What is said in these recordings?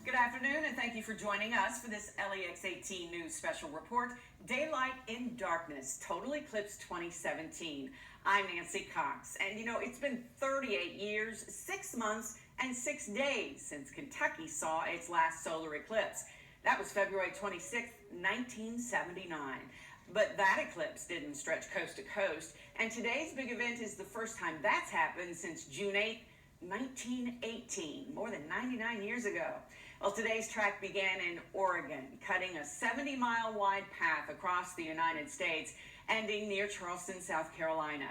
Good afternoon, and thank you for joining us for this LEX 18 News Special Report, Daylight in Darkness, Total Eclipse 2017. I'm Nancy Cox, and it's been 38 years, 6 months, and 6 days since Kentucky saw its last solar eclipse. That was February 26, 1979. But that eclipse didn't stretch coast to coast, and today's big event is the first time that's happened since June 8, 1918, more than 99 years ago. Well, today's track began in Oregon, cutting a 70-mile wide path across the United States, ending near Charleston, South Carolina.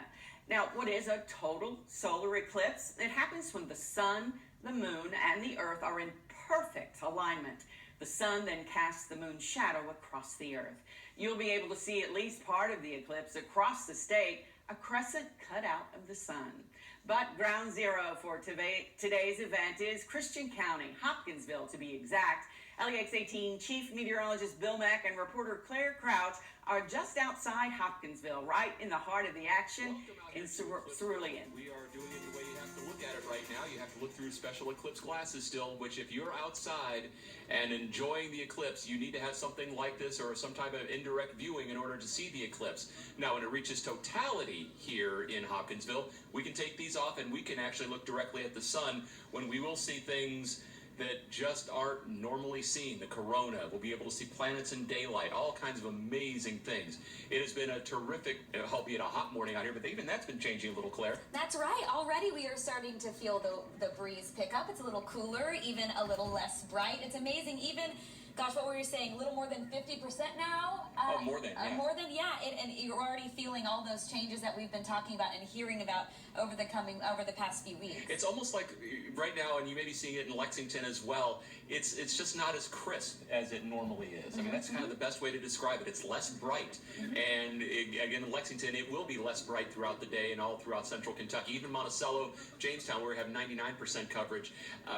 Now, what is a total solar eclipse? It happens when the sun, the moon, and the earth are in perfect alignment. The sun then casts the moon's shadow across the earth. You'll be able to see at least part of the eclipse across the state, a crescent cut out of the sun. But ground zero for today's event is Christian County, Hopkinsville to be exact. LEX 18 Chief Meteorologist Bill Meck and reporter Claire Crouch are just outside Hopkinsville, right in the heart of the action in Cerulean. We are doing it the way you have to look at it right now. You have to look through special eclipse glasses still, which if you're outside and enjoying the eclipse, you need to have something like this or some type of indirect viewing in order to see the eclipse. Now, when it reaches totality here in Hopkinsville, we can take these off and we can actually look directly at the sun when we will see things that just aren't normally seen. The corona, we'll be able to see planets in daylight, all kinds of amazing things. It has been a terrific, albeit a hot morning out here, but even that's been changing a little, Claire. That's right. Already we are starting to feel the breeze pick up. It's a little cooler, even a little less bright. It's amazing. Even, gosh, what were you saying? A little more than 50% now? More than, yeah. More than, yeah. And you're already feeling all those changes that we've been talking about and hearing about over the past few weeks. It's almost like right now, and you may be seeing it in Lexington as well, it's just not as crisp as it normally is. I mean, that's kind of the best way to describe it. It's less bright. And again, in Lexington, it will be less bright throughout the day and all throughout central Kentucky. Even Monticello, Jamestown, where we have 99% coverage,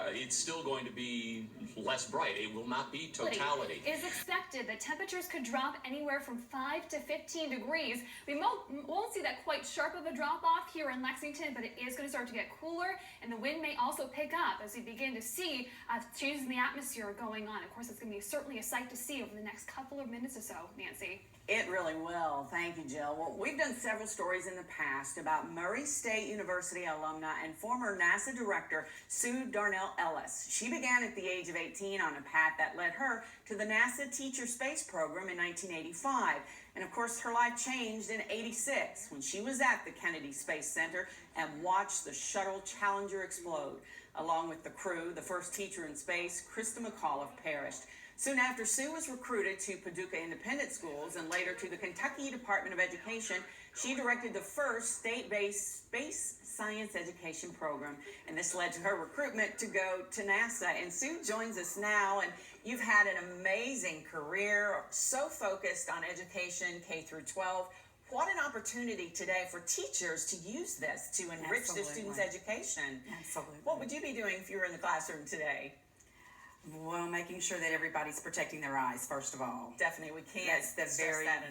it's still going to be less bright. It will not be totality. It is expected that temperatures could drop anywhere from 5 to 15 degrees. We won't see that quite sharp of a drop-off here in Lexington, but it is going to start to get cooler, and the wind may also pick up as we begin to see changes in the atmosphere going on. Of course, it's going to be certainly a sight to see over the next couple of minutes or so, Nancy. It really will. Thank you, Jill. Well, we've done several stories in the past about Murray State University alumna and former NASA director Sue Darnell Ellis. She began at the age of 18 on a path that led her to the NASA Teacher Space Program in 1985. And of course, her life changed in '86 when she was at the Kennedy Space Center and watched the shuttle Challenger explode. Along with the crew, the first teacher in space, Krista McAuliffe, perished. Soon after, Sue was recruited to Paducah Independent Schools and later to the Kentucky Department of Education. She directed the first state-based space science education program, and this led to her recruitment to go to NASA. And Sue joins us now, and you've had an amazing career, so focused on education, K through 12. What an opportunity today for teachers to use this to enrich their students' education. Absolutely. What would you be doing if you were in the classroom today? Well, making sure that everybody's protecting their eyes, first of all. Definitely, we can't. That's the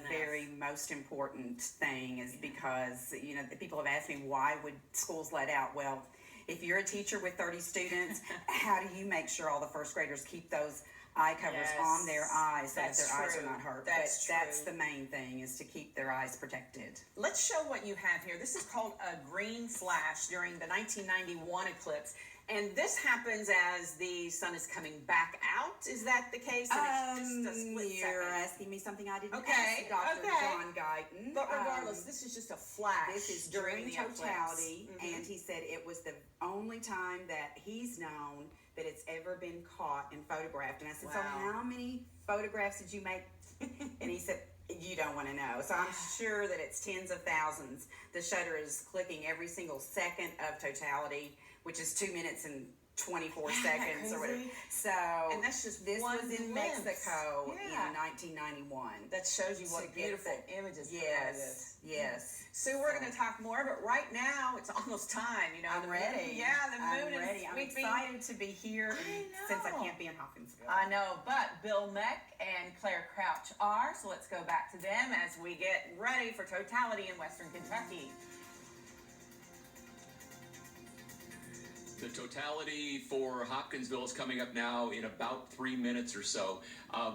very most important thing, is because, the people have asked me, why would schools let out? Well, if you're a teacher with 30 students, how do you make sure all the first graders keep those eye covers on their eyes so that their eyes are not hurt? That's the main thing, is to keep their eyes protected. Let's show what you have here. This is called a green flash during the 1991 eclipse. And this happens as the sun is coming back out. Is that the case? And it's just a split You're second. asking me something I didn't Okay, ask Dr. okay. John Guyton. But regardless, this is just a flash. This is during the totality, eclipse. and he said it was the only time that he's known that it's ever been caught and photographed. And I said, Wow. So how many photographs did you make? And he said, you don't want to know. So I'm sure that it's tens of thousands. The shutter is clicking every single second of totality, which is 2 minutes and 24 seconds or whatever. So, and that's just this one was in glimpse. Mexico Yeah. in 1991. That shows you what beautiful images. Yes. So we're going to talk more, but right now it's almost time. I'm ready. Yeah, the moon I'm ready. is I'm sweeping. excited to be here since I can't be in Hopkinsville. I know, but Bill Meck and Claire Crouch are, so let's go back to them as we get ready for totality in Western Kentucky. The totality for Hopkinsville is coming up now in about 3 minutes or so.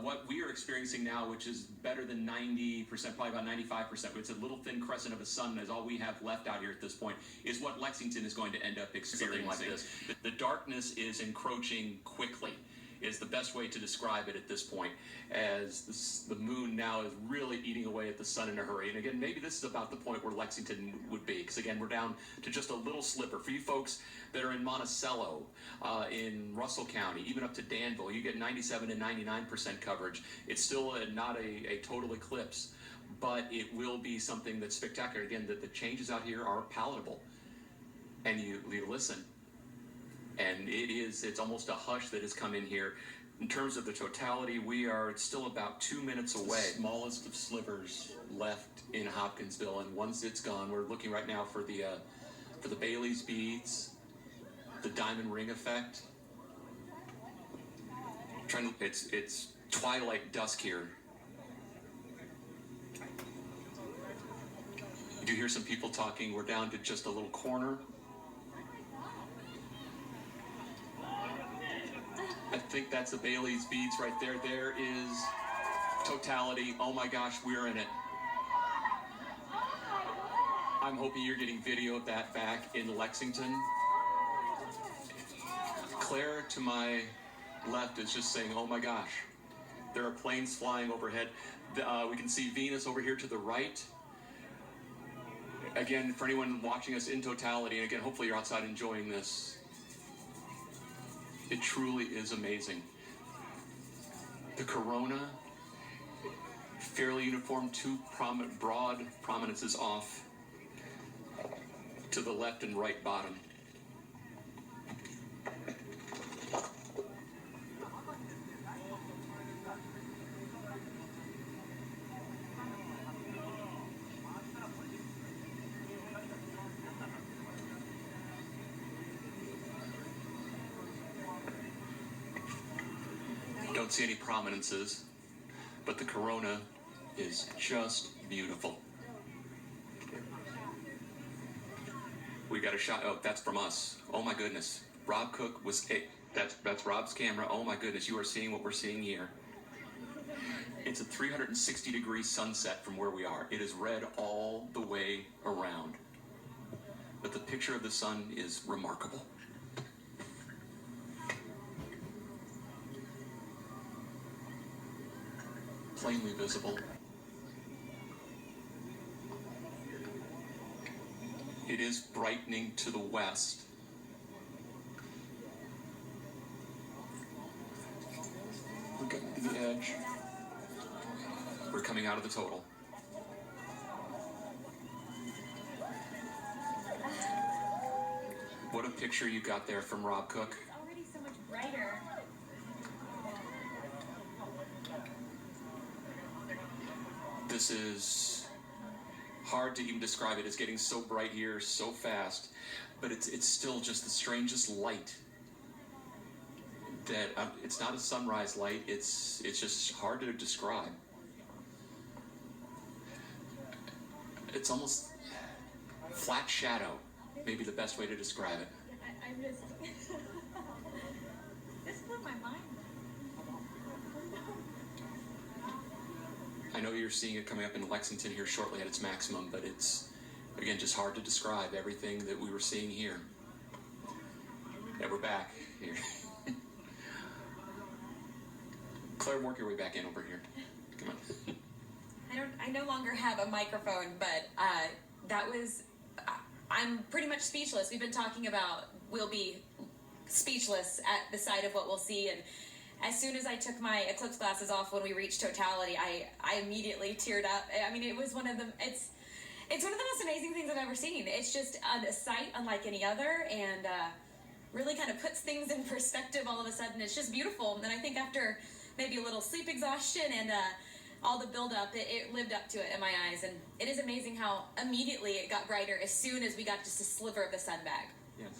What we are experiencing now, which is better than 90%, probably about 95%, but it's a little thin crescent of a sun is all we have left out here at this point, is what Lexington is going to end up experiencing. Like this. The darkness is encroaching quickly, is the best way to describe it at this point, as the moon now is really eating away at the sun in a hurry. And again, maybe this is about the point where Lexington would be, because again, we're down to just a little sliver. For you folks that are in Monticello, in Russell County, even up to Danville, you get 97 and 99% coverage. It's still not a total eclipse, but it will be something that's spectacular. Again, the changes out here are palatable, and you listen. And it's almost a hush that has come in here. In terms of the totality, we are still about 2 minutes away. The smallest of slivers left in Hopkinsville, and once it's gone, we're looking right now for the Bailey's beads, the diamond ring effect. It's twilight dusk here. You do hear some people talking. We're down to just a little corner. I think that's the Bailey's beads right there. There is totality. Oh my gosh, we're in it. I'm hoping you're getting video of that back in Lexington. Claire to my left is just saying, oh my gosh. There are planes flying overhead. We can see Venus over here to the right. Again, for anyone watching us in totality, and again, hopefully you're outside enjoying this. It truly is amazing. The corona, fairly uniform, two broad prominences off to the left and right bottom. Don't see any prominences, but the corona is just beautiful. We got a shot. Oh, that's from us. Oh my goodness. Rob Cook was. That's Rob's camera. Oh my goodness. You are seeing what we're seeing here. It's a 360-degree sunset from where we are. It is red all the way around. But the picture of the sun is remarkable. Plainly visible. It is brightening to the west. Look at the edge. We're coming out of the total. What a picture you got there from Rob Cook. It's already so much brighter. This is hard to even describe it. It's getting so bright here, so fast, but it's still just the strangest light. That it's not a sunrise light. It's just hard to describe. It's almost flat shadow, maybe the best way to describe it. I just this blew my mind. I know you're seeing it coming up in Lexington here shortly at its maximum, but it's, again, just hard to describe everything that we were seeing here. Yeah, we're back here. Claire, work your way back in over here. Come on. I no longer have a microphone, but I'm pretty much speechless. We've been talking about we'll be speechless at the sight of what we'll see, and as soon as I took my eclipse glasses off when we reached totality, I immediately teared up. I mean, it was one of the it's one of the most amazing things I've ever seen. It's just a sight unlike any other, and really kind of puts things in perspective all of a sudden. It's just beautiful. And I think after maybe a little sleep exhaustion and all the build-up, it lived up to it in my eyes. And it is amazing how immediately it got brighter as soon as we got just a sliver of the sun back.